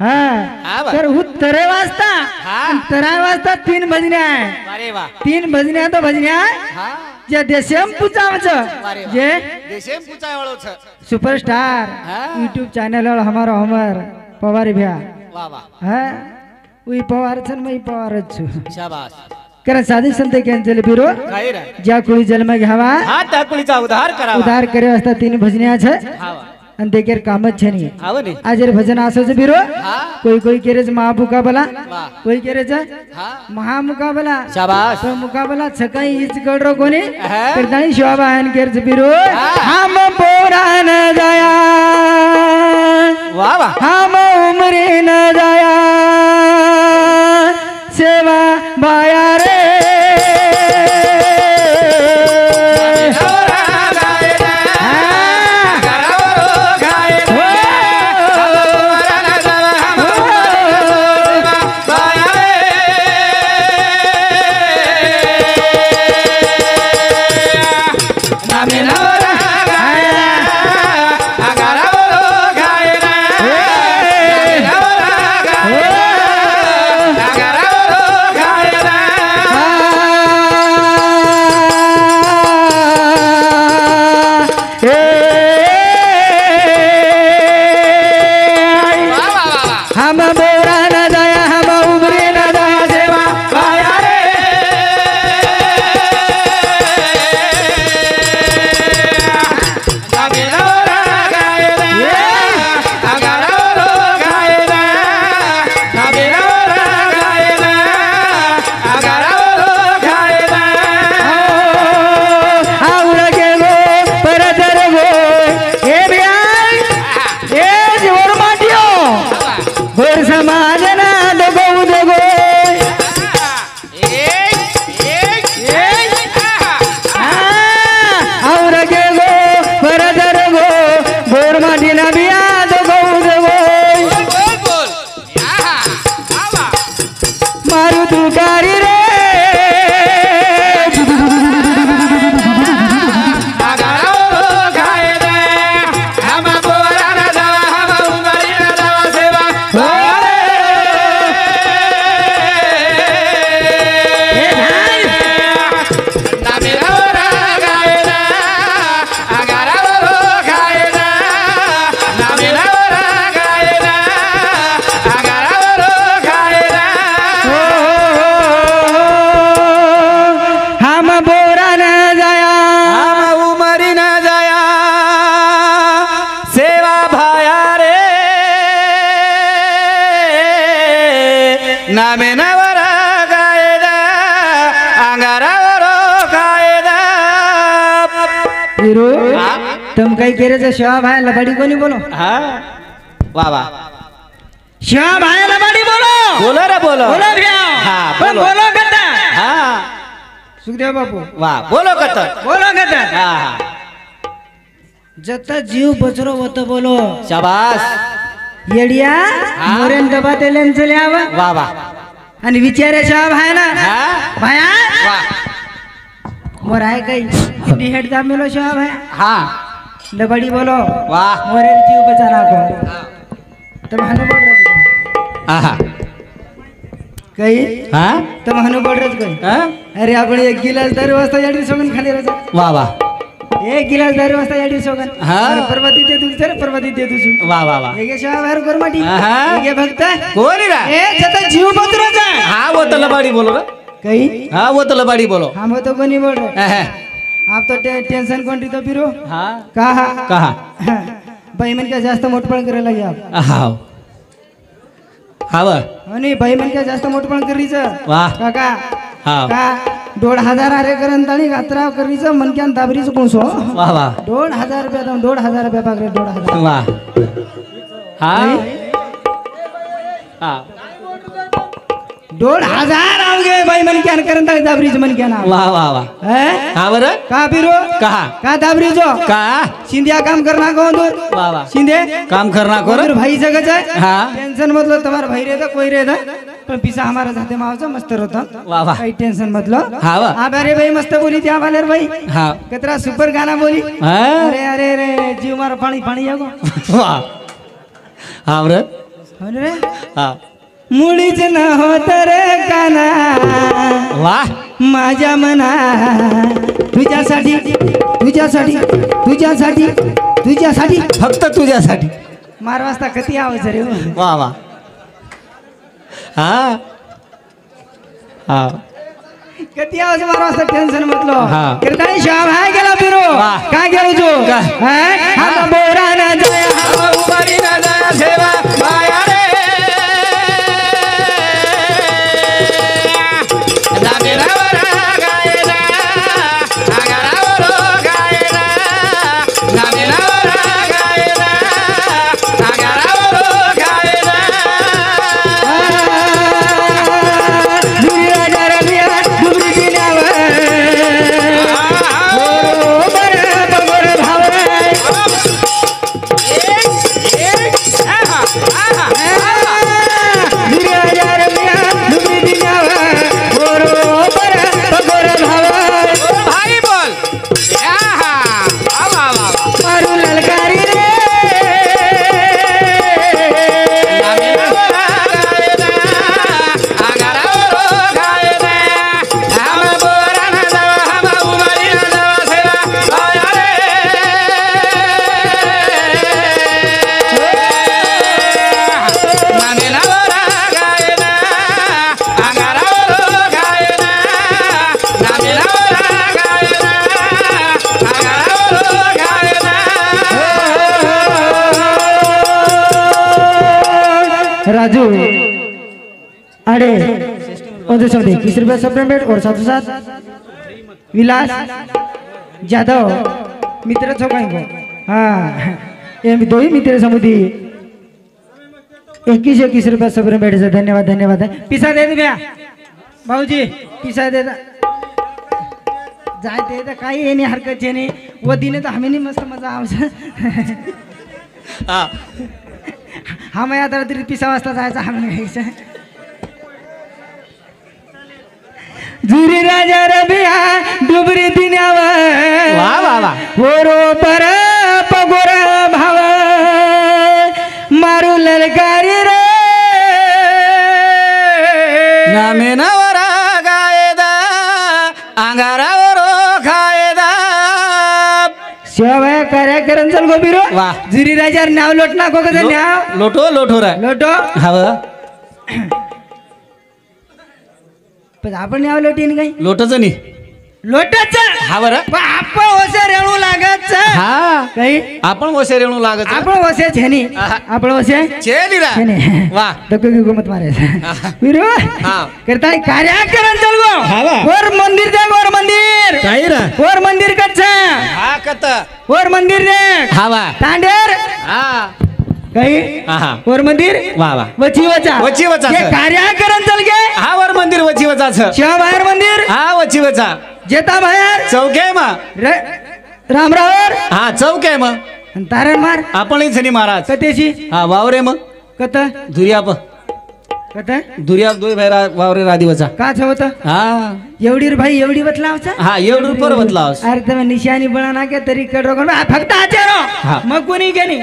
हा तर उत्तरे वाजता तराय वाजता 3 भजने आहे. अरे वा 3 भजने तो भजने आहे हा जे देशम पूजावचं जे देशेम पूछाय वाळो छ सुपरस्टार यूट्यूब चैनल और हमारा हमर पवार भैया वाह वाह हाँ वही पवार छन मैं पवार छु शाबाश कारण साधी संत कॅन्सल बिरो काय रे ज्या कुळी जन्म घ्यावा हा त्या कुळीचा उद्धार करावा उद्धार करे वाजता 3 भजने आहे हा आणि देखेर कामच छनी हाव नी आजर भजन असोच बिरो हा कोई केरेज महामुकाबला वाह कोई केरेज हा महामुकाबला शाबाश तो मुकाबला सकाळी हीच गडरो कोणी हा. तर दाई शोभान केरज बिरो हम पोरान दया वाह वाह हम उमरे न दया सेवा बाया रे तुम काही केरेच शिवा भाई लबाडी कोणी बोलो हा वाह वाह शिवा भाई लबाडी बोलो बोलो रे बोलो बोलो भैया हा पण बोलो कता हा सुखदेव बापू वाह बोलो कत बोलो कता हा जता जीव बचरो होत बोलो शाबाश येडिया मोरेन डबा तेलेन चले आवा वाह वाह आणि विचारे शिवा भाई ना हा भाया वाह मोर आहे काही किती हेड दाब मेलो शिवा भाई हा लबाडी बोलो वाह मोरेन जीव बचाना को तुम हनु बोल रहे आहा काही हा तुम हनु बोल रहे काही हा अरे आपण 1 गिलास दारू वाजता याडी सोगन खाली राजा वाह वाह 1 गिलास दारू वाजता याडी सोगन हा पर्वती दे तुझ सर पर्वती दे तुझ वाह वाह वाह हेगे शिवा बाहेर गोरमाटी आहा. हेगे भक्त कोणी रा ए जता जीव बचरो जा हा वो तो लबाड़ी बोलो रे काही हाँ वो तो लबाड़ी बोलो हम तो कोनी बोल रहे अहे, आप तो टेंशन कोणती तो फिरो हाँ कहा कहा बाई मन का जास्त मोठपण करायला लागे आप हाव हाव आणि बाई मन का जास्त मोठपण करीच वाह काका हाव का 1,500 अरे करंताळी गात्रा करीच मनक्यान दाबरीच कोणसो वाह वाह 1,500 रुपया दम 1,500 रुपया पागरे 1,500 वाह हाँ हाँ 1,500 आवगे बाई मनक्यान करंताळी दाबरीच मनक्यान वाह वाह वाह हैं हाँ बरं का बिरो कहा का दाबरीचो का सिंधिया काम करना को दूर वाह वाह सिंधे काम करना को रे भाई जगह है हाँ टेंशन मतलब तुम्हारा भाई रहता कोई रहता पण पिसा हमारा जाते मावचा मस्त रहता वाह वाह काही टेंशन मतलब हाँ वाह आप अरे भाई मस्त बोली त्या वाले भाई हाँ कितना सुपर गाना बोली हाँ अरे अरे अरे जीव मारा पानी पानी आगो वाह हाँ बरं हो रे हा मुळीच न होत रे काना वाह माझ्या मना तुझ्यासाठी तुझ्यासाठी तुझ्यासाठी तुझ्यासाठी फक्त तुझ्यासाठी मार वाजता कधी आवाज रे वा वा हा हा कधी आवाज मार वाजता टेन्शन म्हटलो हा. कीर्तनी श्याम हाय गेला बिरो वाह. काय गेलो जो काय? हात बोरा ना जय उभारी ना जया सेवा माया रे नामेरावर गायला आगारावर गायला नामेरावर गायला आगारावर गायला दुर्या रबिया दुबरी दिल्यावर बरोबर बरोबर भाव दुर्या रबिया दुबरी दिल्यावर बरोबर बरोबर भाव भाई बोल मारू ललकारी रे राजू अरे उनसे समझे 20 रुपये सप्लीमेंट और साथ साथ विलास जादव मित्र छो कहीं को हाँ ये दो ही मित्र समुदी 21 रुपये सप्लीमेंट से धन्यवाद धन्यवाद है पिसा दे दे भैया भाऊजी पिसा दे जाए दे दे काही ये नहीं हरकत नहीं वो दिन तो हमें नहीं मस्त मजा आव हा मग आता तरी 30 वाजता जायचं आम्ही घ्यायचं जुरी राजा रबिया डुबरी दिन्यावर वा वा वा बरोबर पगोर भाव मारू ललकारी रे नामेनावर गायदा अंगारावर खायदा शिवाय कार्य करण चल गोबीरो वाह. जुरी राजा नाव लोट ना को कदा नाव लोटो लोटो रे लोटो हव पण आपण नाव लोटीन काही लोटच नी लोटच हव रे आपण ओसे रेणू लागत हा काही आपण वसे रेणू लागत आपण वसे छेनी आहा. आपण वसे चेलीरा छेनी वाह डोके की गोमत मारे विरो हा करताय कार्य करण चल गो हावा. वर मंदिर दे वर मंदिर काही रा वर मंदिर कच्चा हा कत वर मंदिर दे हावा तांडेर हा काही हा वर मंदिर वा वा वची वचा वची वचा, ये सर. कार्य करण चल गे हा वर मंदिर वची वचाच शिवा बाहेर मंदिर हा वची वचा जेता बाहेर चौके म रामरावर हा चौके म तारण मार आपण झनी महाराज कतेशी हा वावरे म कत धुरिया प कत धुरिया दोय भाई वावरे राधी वचा का होत हा एवढी रे भाई एवढी बतलावचा हा एवढं पर बदलावस अरे तुम्हें निशानी बना ना के तरी करो फक्त आचारो हा. मग कोणी केनी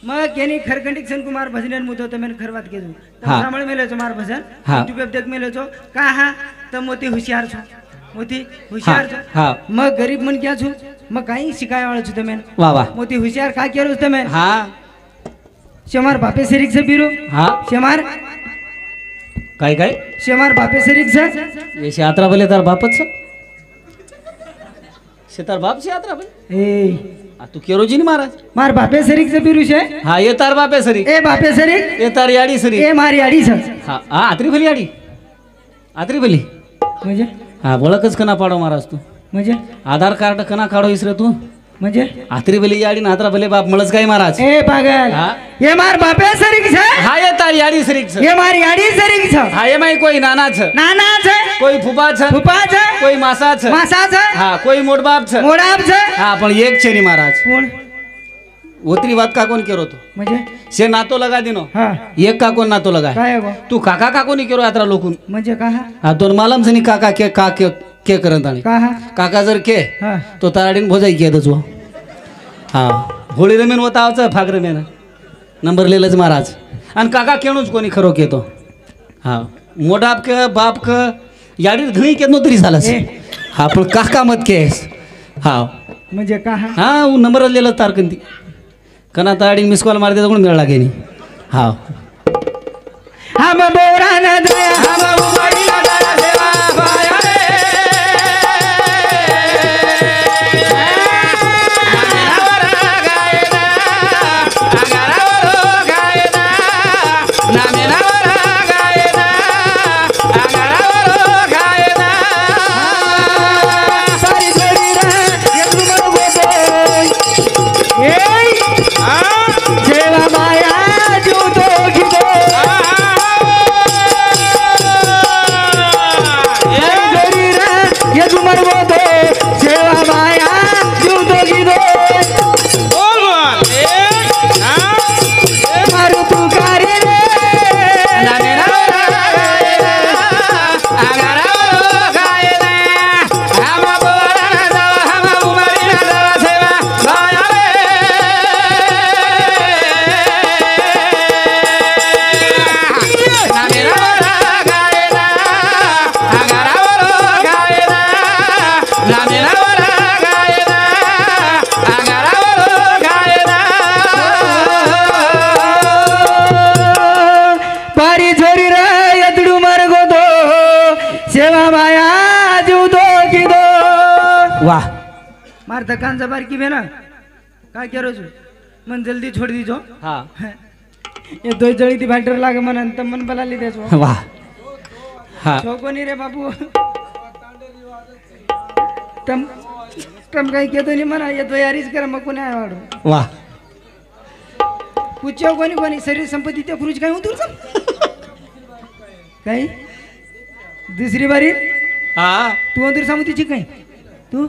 मग केनी खरकंडी सन कुमार भजन मुतो तो मैंने खरवात के जो हा. सामने मेले जो मार भजन हा. यूट्यूब पे देख मेले जो का हा तो मोती होशियार छो मोती होशियार छो हा मग गरीब मन क्या छो मग काही शिकाय वाळो छो तमें वा वा मोती होशियार का केरो तमें हा शेमार बापे सरीक से बिरो हा शेमार काय काय शेमार बापे सरीक से ये यात्रा भले तार बापच से तार बाप से यात्रा भले ए तू केरोजी नी महाराज मार बापे सरीक से बिरू छे हा ये तार बापे सरी ए बापे सरीक ये तार याडी सरी ए मारी आडी छ हा हा आत्री भली याडी आत्री भली म्हणजे हा ओळखच कना पाडो महाराज तू म्हणजे आधार कार्ड कना काढो इसरे तू म्हणजे आत्री भली याडी ना आत्रा भले बाप मळच काय महाराज ए पागल हा. ये मार बापे सरीक छ हा ये तार याडी सरी ये मारी आडी सरीक छ हा ये माई कोई नाना छ नाना छ कोई फुफा छ फुपा छ कोई मासा छ मासा छ हा कोई मोडबाप छ मोडाप छ हा पण एक छे नी महाराज कोण ओतरी बात का कोण केरो तू म्हणजे से नातो लगा दिनो हा एक का कोण नातो लगा काय गो तू काका काको नी केरो यात्रा लोकून म्हणजे का हा दोन मालम सनी काका के का के करत आणि का हा काका जर के हा तो ताराडीन भोजाई के दजो हा होळी रमेन होता आवचा फाग रमेन नंबर लिहिलंच महाराज आणि काका केणूच कोणी खरो केतो हा मोडाप के बाप क याडीर धणी केनो तरी झालास ए. हा पण काका मत केस हा म्हणजे का हा नंबर लिहिलं तारकंती कना ताडी मिस कॉल मारते कोण मिळाला गे नाही हा हम बोरा न दया हम उमरी न दया सेवा पाया रे वाह मार थकान जबार की बेना काय करो छो मन जल्दी छोड़ दीजो हा ये दो जड़ी थी बैटर लागे मन अंत मन बला ली देसो वाह हा छोको नहीं रे बाबू तम तम काही केतो नहीं मना ये तो यारीच कर मको नाही वाडो वाह पूछो कोणी कोणी शरीर संपत्ती ते खुरुज काय उतूर काही दुसरी बारी हा तू अंदर सामुतीची काय तू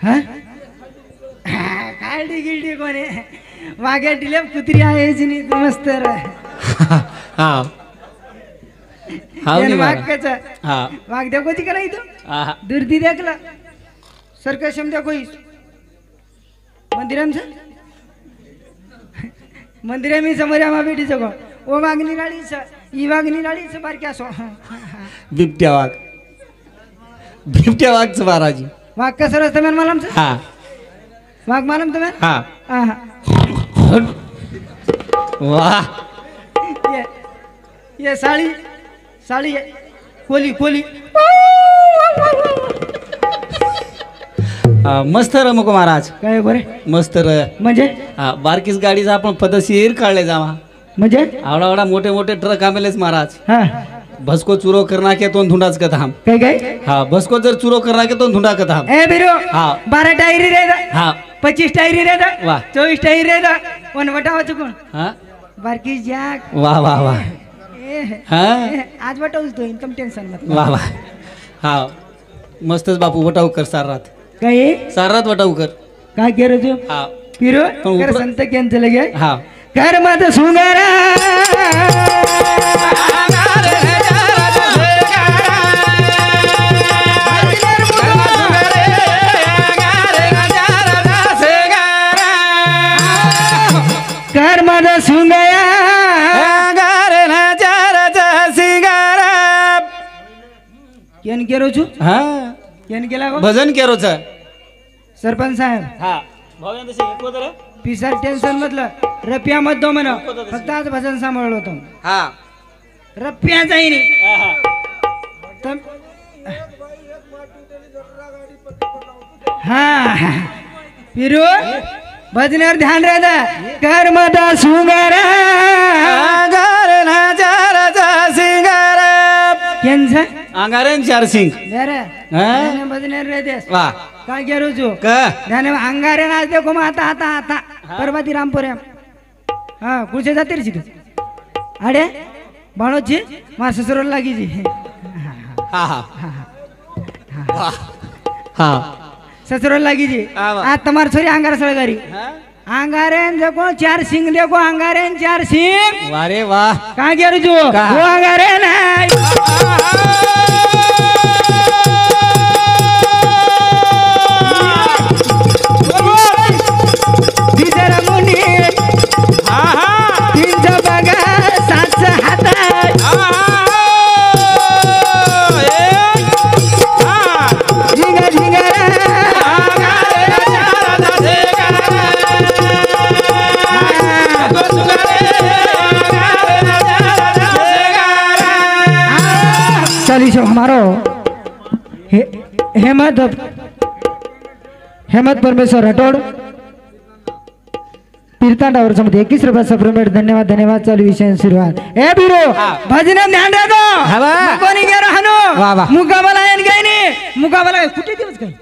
हा काढी गिल्डी कोणी वाघ्या डिले कुत्री आहेच नाही तू मस्त हा हाव नी वाघ मारा. कचा हा वाघ देखो ती करा इथं हा दुर्दी देखला सरकशम देखो इस मंदिरांचं मंदिरा मी समोर मा बेटी जगो ओ वाघनी नाळीच ई वाघनी नाळीच बारक्या सो बिबट्या वाघच महाराजी वाघ कसं रस्ता मॅन मला आमचं हा वाघ मालम तुम्ही हा वाह ये साळी साळी आहे. कोली कोली मस्त र मको महाराज काय गोरे मस्त र म्हणजे हा बारकीस गाडीचा आपण पदशीर काढले जावा म्हणजे आवडा आवडा मोठे मोठे ट्रक आमेलेच महाराज हा भस्को चुरो करना के तो धुंडाच कथा हम काय काय हा भस्को जर चुरो करना के तो धुंडा कथा हम ए बिरो हा 12 टायरी रे हा 25 टायरी रे वाह. 24 टायरी रे कोण वटावा चुकून हा बारकी जाक वाह वाह वाह ए हा आज वटावच तो इनकम टेन्शन मत वाह वाह हा मस्तच बापू वटाऊ कर सारात काय सारात वटाऊ कर काय केरो तू हा पिरो पण कर उपरा- संत केंच लगे हा कर मत सुंगरा कर मत सुंगया केन केरो छु हा केन केला गो भजन केरो छ सरपंच साहेब हा पिसर टेन्शन मधलं रपिया मत दो म्हण फक्त आज भजन सांभाळलो होतो हा रपिया जाईनी तम हा पिरू भजनावर ध्यान राहता कर मत सुंगरा केनचा अंगारेन चार सिंग बेरे हा? भजनावर रहतेस वाह काय करू छु का ध्यान अंगारे नाच देखो मग आता आता आता परवाती रामपुरे हा कुठे जाते रे तू अरे बाळोची मा ससुर लागी जी हा हा वाह. हा ससुर लागी जी हा, वा. आज तुम्हार छोरी अंगार सळगारी हा? अंगारेन देखो 4 सिंग देखो अंगारेन 4 सिंग वारे वाह काय करू छु का? वो अंगारे नाही बिचारा मुनी हेमंत परमेश्वर राठोड तीर्थांडा और समझ 21 रुपये सप्रेमेट धन्यवाद धन्यवाद चालू विषय सुरुवात ए बिरो भजन ध्यान राखो हवा कोणी गेलो हनो वाह वाह मुकाबला येन काही नाही मुकाबला कुठे दिवस काही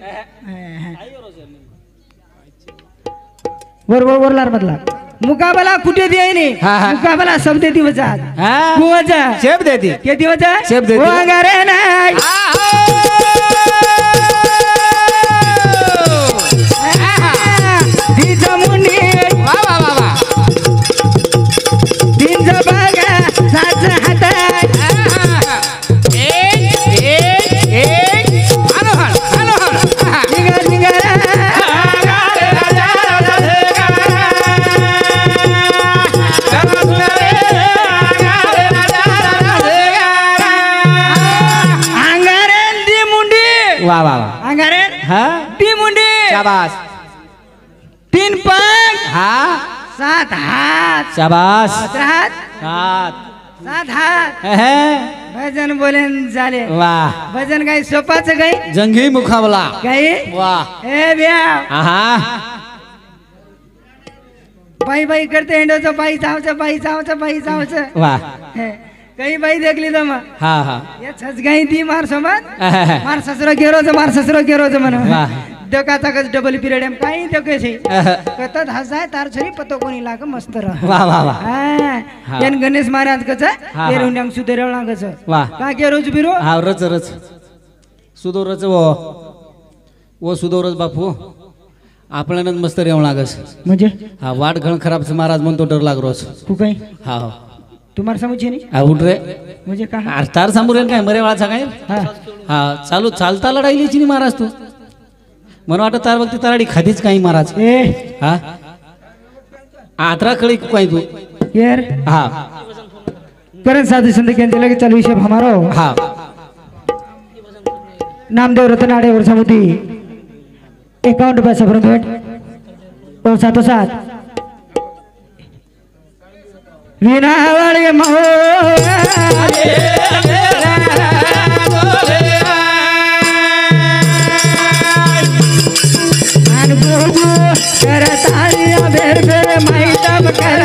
वर लार मधला मुकाबला कुठे दे नाही मुकाबला सब दे दिवस आज कुवाचा शेप देती के दिवस शेप देती वगैरे नाही मुंडी वा वा वा वा तीन जबागा सात हात अंगारेन दी मुंडी वा वा वा अंगारेन हाँ दी मुंडी शाबाश तीन पंख हाँ सात हात शाबाश सात हात सात सात हात भजन बोलेन झाले वाह भजन काही सोपाच काही जंगी मुकाबला काही वाह ए ब्या आहा बाई बाई करते हिंडोचं बाई जावचं वाह काही बाई देखली तर मग हाँ हाँ या छचगाई दी मार सोबत मार ससरो गेरोज म्हण वाह डकाचा कस डबल पिरियड एम काही डके छे कतत हसाय तार छरी पतो कोणी लाग मस्त रह वाह वाह वाह हां यान गणेश महाराज कस येरुण्यांग सुदेरवला कस वाह का गेरोज बिरो हाँ रच रच सुदोरच वो सुदोरच बापू आपल्यानं मस्त रेवण लागस म्हणजे हा वाट घण खराब महाराज म्हणतो डर लाग रोज तू काही हा तुम्हाला समजचे नाही हा उठ रे म्हणजे का तार सांबुरेन काय मरे वाळा काय हा चालू चालता लढाईलीची नाही महाराज तू मला वाटत तार बघते ताराडी खादीच काही महाराज ए हा आत्रा कळी काय तू यार हा करण साधु संत केंद्र लगे चालू विषय हमारो हा नामदेव रतनाडे और समुदी 51 रुपये सफर भेट और साथों साथ विनावड़ महो करतारिया बेर बेर मैडम कर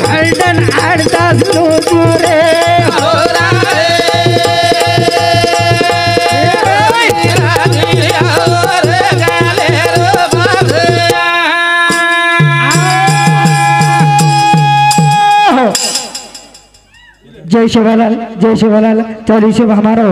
खंडन आड़ता रे जय शिवलाल चालीस हमारा